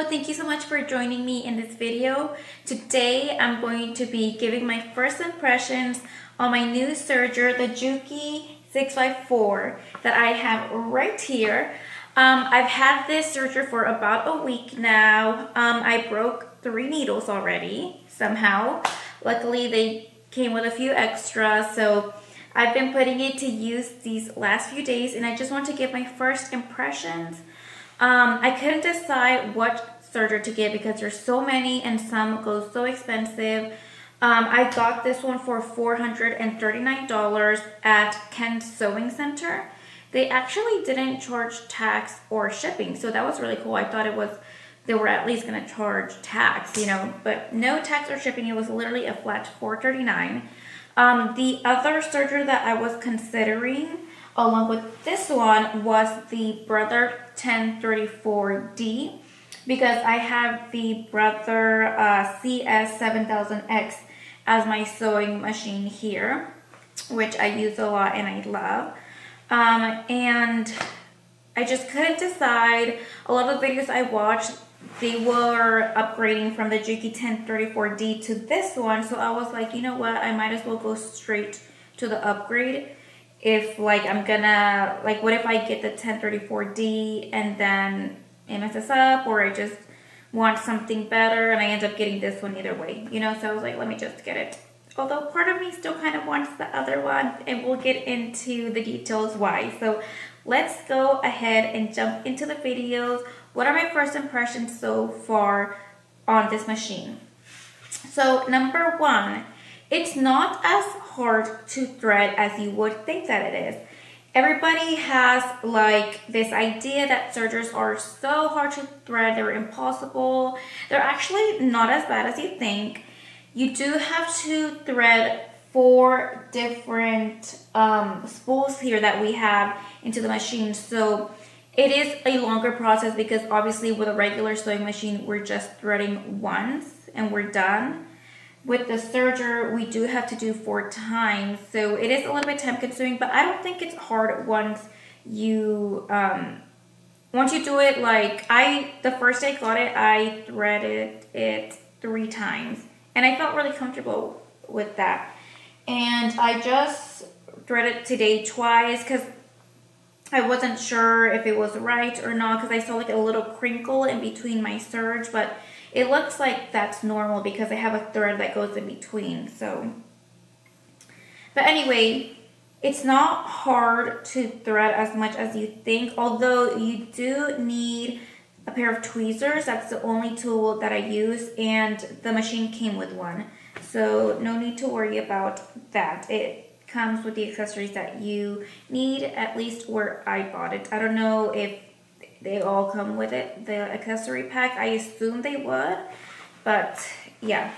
thank you so much for joining me in this video. Today I'm going to be giving my first impressions on my new serger, the JUKI 654 that I have right here. I've had this serger for about a week now. I broke 3 needles already somehow. Luckily they came with a few extras, so I've been putting it to use these last few days, and I just want to give my first impressions. I couldn't decide what serger to get because there's so many and some go so expensive. I got this one for $439 at Ken's Sewing Center. They actually didn't charge tax or shipping, so that was really cool. I thought they were at least going to charge tax, but no tax or shipping. It was literally a flat $439. The other serger that I was considering along with this one was the Brother 1034D, because I have the Brother CS7000X as my sewing machine here, which I use a lot and I love. And I just couldn't decide. A lot of the videos I watched, they were upgrading from the JUKI 1034D to this one, so I was like, you know what, I might as well go straight to the upgrade. If what if I get the 1034D and then it messes up, or I just want something better and I end up getting this one either way, so I was like, let me just get it. Although part of me still kind of wants the other one, and we'll get into the details why. So let's go ahead and jump into the videos. What are my first impressions so far on this machine? So number one, it's not as hard to thread as you would think that it is. Everybody has this idea that sergers are so hard to thread, they're impossible. They're actually not as bad as you think. You do have to thread 4 different spools here that we have into the machine. So it is a longer process because obviously with a regular sewing machine, we're just threading once and we're done. With the serger, we do have to do 4 times, so it is a little bit time consuming, but I don't think it's hard once you do it. The first day I got it, I threaded it 3 times, and I felt really comfortable with that. And I just threaded today twice because I wasn't sure if it was right or not, because I saw a little crinkle in between my serge, but it looks like that's normal because I have a thread that goes in between. But anyway, it's not hard to thread as much as you think, although you do need a pair of tweezers. That's the only tool that I use, and the machine came with one, so no need to worry about that. It comes with the accessories that you need, at least where I bought it. I don't know if they all come with it, the accessory pack. I assume they would, but yeah.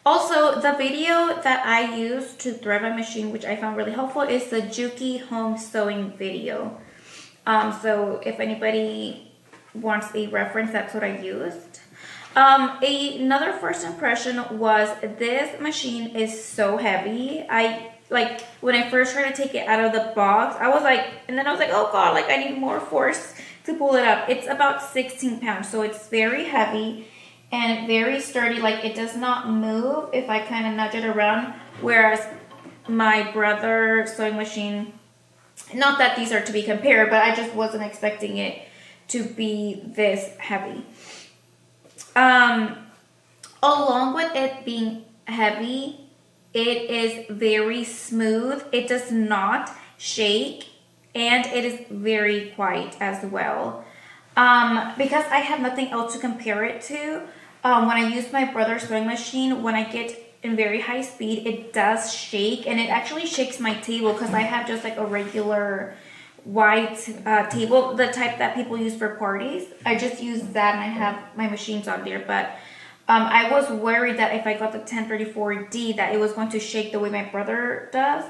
Also, the video that I use to thread my machine, which I found really helpful, is the JUKI home sewing video. So if anybody wants a reference, that's what I used. Another first impression was this machine is so heavy. When I first tried to take it out of the box, I was like, oh god, I need more force to pull it up. It's about 16 pounds, so it's very heavy and very sturdy. It does not move if I kind of nudge it around, whereas my Brother sewing machine, not that these are to be compared, but I just wasn't expecting it to be this heavy. Along with it being heavy, it is very smooth. It does not shake, and it is very quiet as well. Because I have nothing else to compare it to, when I use my Brother's sewing machine, when I get in very high speed, it does shake, and it actually shakes my table because I have just a regular white table, the type that people use for parties. I just use that, and I have my machines on there, but I was worried that if I got the 1034D that it was going to shake the way my Brother does.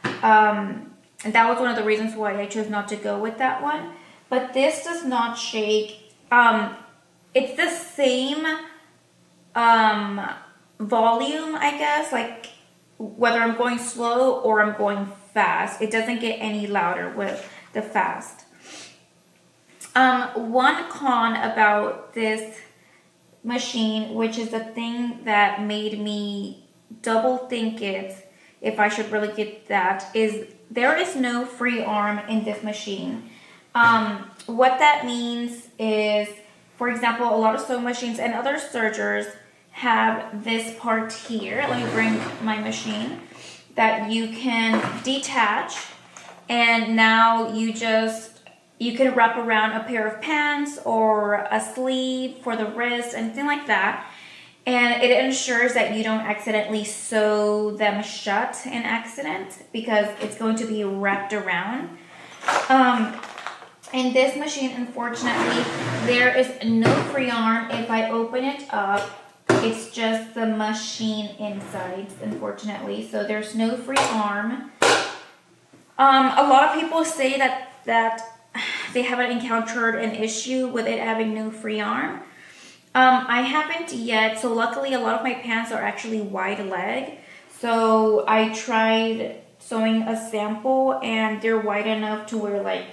And that was one of the reasons why I chose not to go with that one. But this does not shake. It's the same volume, I guess, whether I'm going slow or I'm going fast. It doesn't get any louder with the fast. One con about this machine, which is a thing that made me double think it if I should really get that, is there is no free arm in this machine. What that means is, for example, a lot of sewing machines and other sergers have this part here. Let me bring my machine that you can detach, and now you can wrap around a pair of pants or a sleeve for the wrist, anything like that. And it ensures that you don't accidentally sew them shut in accident because it's going to be wrapped around. In this machine, unfortunately, there is no free arm. If I open it up, it's just the machine inside, unfortunately. So there's no free arm. A lot of people say that they haven't encountered an issue with it having no free arm. I haven't yet, so luckily a lot of my pants are actually wide leg. So I tried sewing a sample and they're wide enough to where like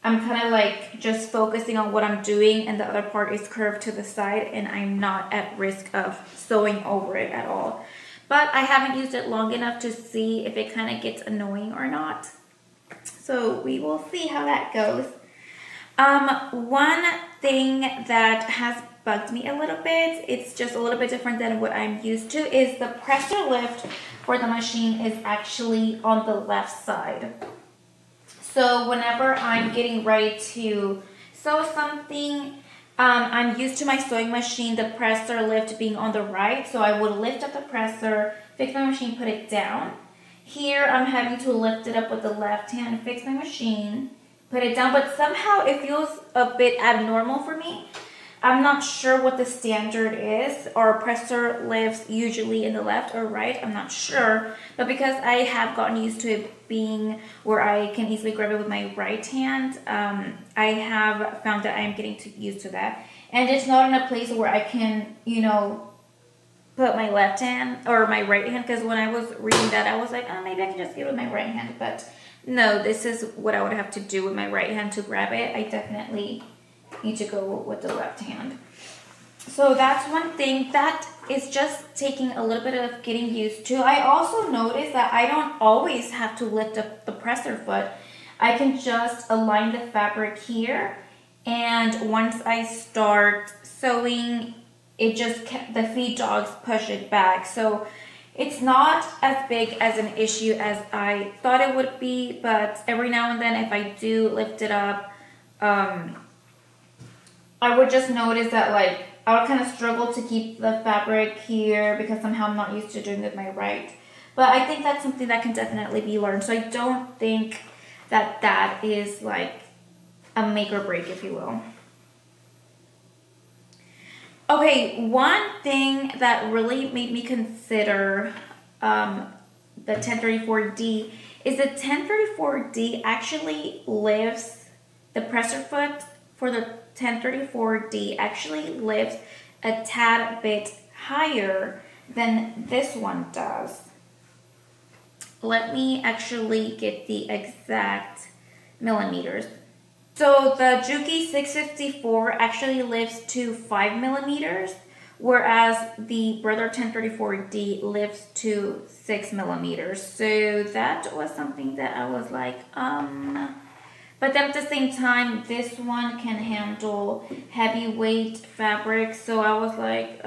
I'm kind of like just focusing on what I'm doing and the other part is curved to the side and I'm not at risk of sewing over it at all. But I haven't used it long enough to see if it kind of gets annoying or not. So we will see how that goes. One thing that has bugged me a little bit, it's just a little bit different than what I'm used to, is the presser lift for the machine is actually on the left side. So whenever I'm getting ready to sew something, I'm used to my sewing machine, the presser lift being on the right. So I would lift up the presser, fix my machine, put it down. Here I'm having to lift it up with the left hand, fix my machine, put it down. But somehow it feels a bit abnormal for me. I'm not sure what the standard is. Are presser lifts usually in the left or right? I'm not sure. But because I have gotten used to it being where I can easily grab it with my right hand, I have found that I am getting used to that. And it's not in a place where I can, put my left hand or my right hand. Because when I was reading that, I was like, oh, maybe I can just get it with my right hand. But no, this is what I would have to do with my right hand to grab it. I definitely need to go with the left hand. So that's one thing that is just taking a little bit of getting used to. I also noticed that I don't always have to lift up the presser foot. I can just align the fabric here, and once I start sewing, the feed dogs push it back. So it's not as big as an issue as I thought it would be, but every now and then if I do lift it up, I would just notice that like I would kind of struggle to keep the fabric here because somehow I'm not used to doing it with my right. But I think that's something that can definitely be learned. So I don't think that is like a make or break, if you will. Okay, one thing that really made me consider the 1034D is the 1034D actually lifts the presser foot for the 1034D actually lifts a tad bit higher than this one does. Let me actually get the exact millimeters. So the JUKI 654 actually lifts to 5 millimeters, whereas the Brother 1034D lifts to 6 millimeters. So that was something that I was like, But then at the same time, this one can handle heavyweight fabric. So I was like,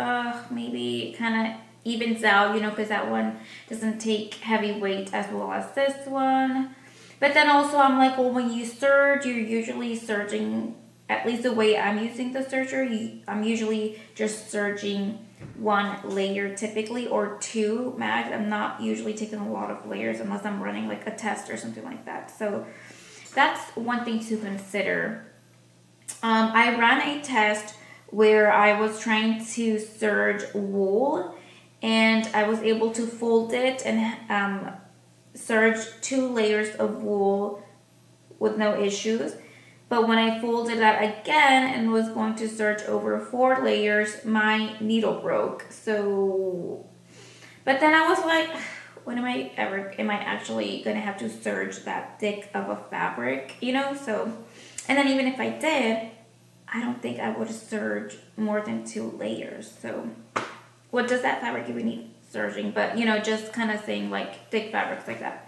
maybe it kind of evens out, because that one doesn't take heavy weight as well as this one. But then also I'm like, well, when you serge, you're usually serging, at least the way I'm using the serger, I'm usually just serging one layer typically, or two max. I'm not usually taking a lot of layers unless I'm running like a test or something like that. So that's one thing to consider. I ran a test where I was trying to serge wool, and I was able to fold it and serge 2 layers of wool with no issues. But when I folded that again and was going to serge over 4 layers, my needle broke. So, but then I was like, when am I actually gonna have to serge that thick of a fabric, So, and then even if I did, I don't think I would serge more than 2 layers. So what does that fabric even need serging? But, you know, just kind of saying like thick fabrics like that.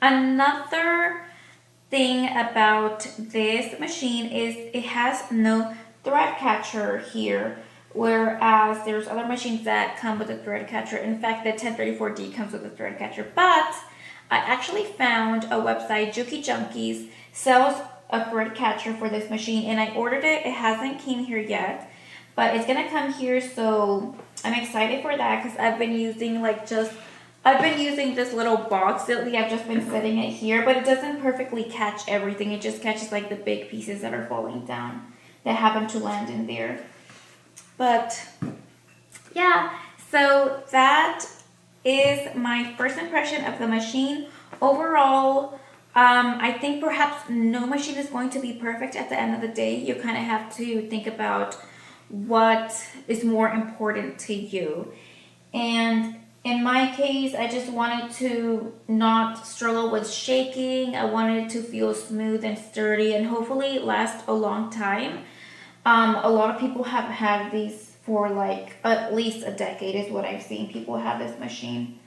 Another thing about this machine is it has no thread catcher here, whereas there's other machines that come with a thread catcher. In fact, the 1034D comes with a thread catcher, but I actually found a website, JUKI Junkies, sells a thread catcher for this machine, and I ordered it. It hasn't came here yet, but it's gonna come here, so I'm excited for that because I've been using this little box lately. I've just been setting it here, but it doesn't perfectly catch everything. It just catches like the big pieces that are falling down that happen to land in there. But yeah, so that is my first impression of the machine. Overall, I think perhaps no machine is going to be perfect at the end of the day. You kind of have to think about what is more important to you. And in my case, I just wanted to not struggle with shaking. I wanted it to feel smooth and sturdy and hopefully last a long time. A lot of people have had these for like at least a decade is what I've seen people have this machine.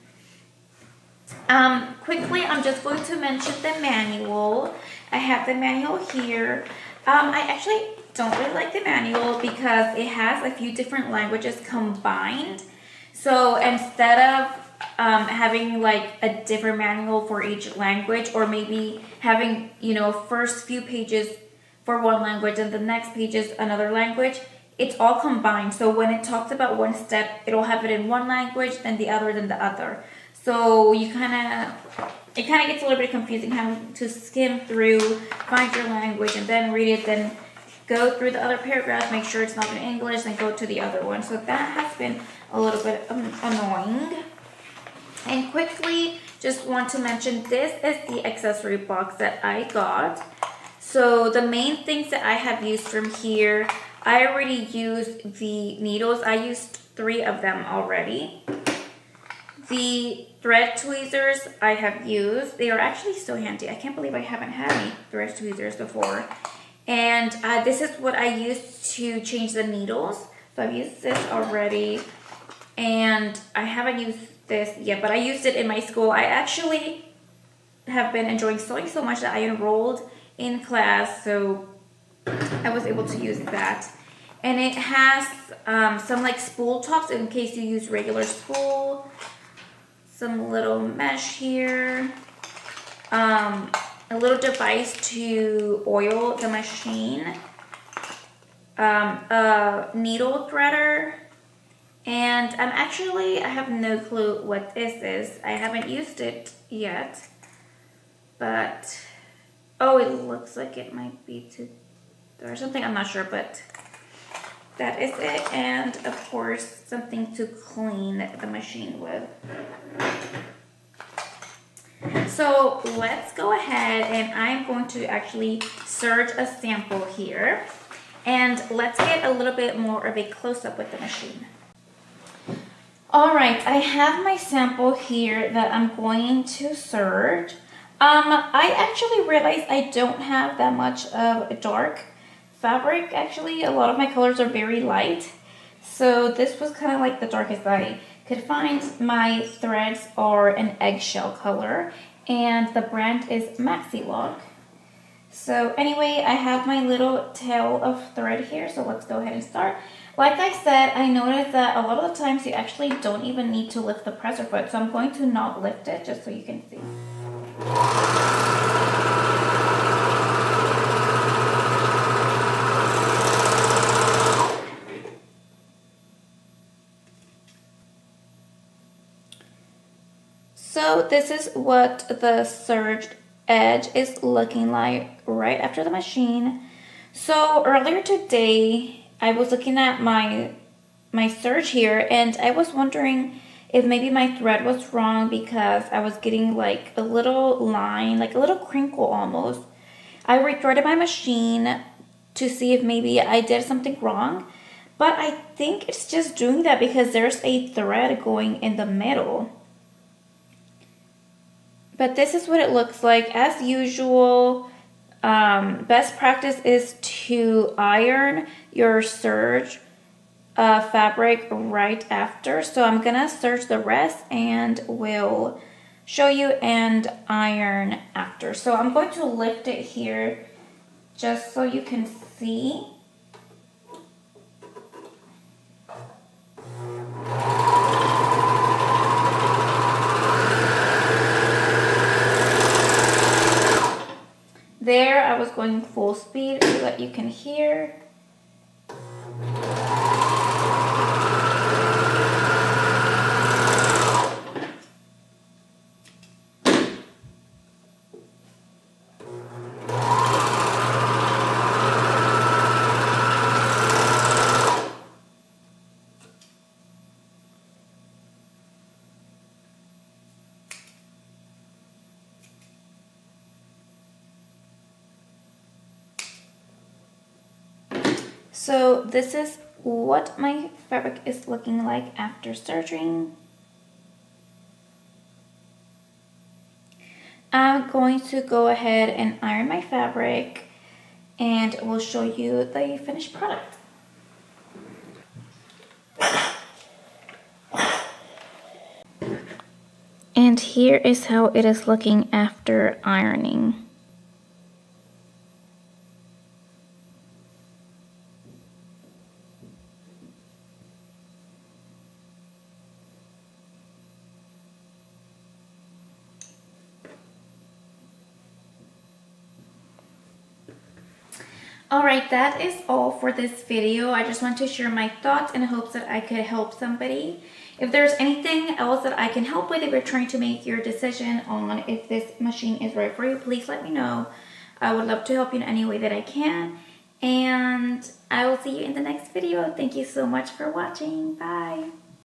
Quickly, I'm just going to mention the manual. I have the manual here. I actually don't really like the manual because it has a few different languages combined. So instead of having like a different manual for each language, or maybe having, you know, first few pages for one language and the next page is another language, it's all combined. So when it talks about one step, it'll have it in one language, then the other, then the other. So it kind of gets a little bit confusing having to skim through, find your language, and then read it, then go through the other paragraphs, make sure it's not in English, then go to the other one. So that has been a little bit annoying. And quickly, just want to mention, this is the accessory box that I got. So the main things that I have used from here, I already used the needles. I used 3 of them already. The thread tweezers I have used. They are actually so handy. I can't believe I haven't had any thread tweezers before. And this is what I used to change the needles. So I've used this already. And I haven't used this yet, but I used it in my school. I actually have been enjoying sewing so much that I enrolled in class, so I was able to use that. And it has some like spool tops in case you use regular spool. Some little mesh here. A little device to oil the machine. A needle threader. And I have no clue what this is. I haven't used it yet. But, oh, it looks like it might be or something. I'm not sure, but that is it. And, of course, something to clean the machine with. So, let's go ahead and I'm going to actually serge a sample here. And let's get a little bit more of a close-up with the machine. Alright, I have my sample here that I'm going to serge. I actually realized I don't have that much of dark fabric. Actually, a lot of my colors are very light. So this was kind of like the darkest I could find. My threads are an eggshell color and the brand is Maxi Lock. So anyway, I have my little tail of thread here, so let's go ahead and start. Like I said, I noticed that a lot of the times you actually don't even need to lift the presser foot, so I'm going to not lift it just so you can see. So this is what the serged edge is looking like right after the machine. So earlier today, I was looking at my serge here and I was wondering if maybe my thread was wrong because I was getting like a little line, like a little crinkle almost. I rethreaded my machine to see if maybe I did something wrong, but I think it's just doing that because there's a thread going in the middle. But this is what it looks like. As usual, best practice is to iron your serge fabric right after. So I'm gonna serge the rest and will show you and iron after. So I'm going to lift it here just so you can see. There, I was going full speed so that you can hear. So this is what my fabric is looking like after serging. I'm going to go ahead and iron my fabric and we'll show you the finished product. And here is how it is looking after ironing. Alright, that is all for this video. I just want to share my thoughts in hopes that I could help somebody. If there's anything else that I can help with, if you're trying to make your decision on if this machine is right for you, please let me know. I would love to help you in any way that I can. And I will see you in the next video. Thank you so much for watching. Bye.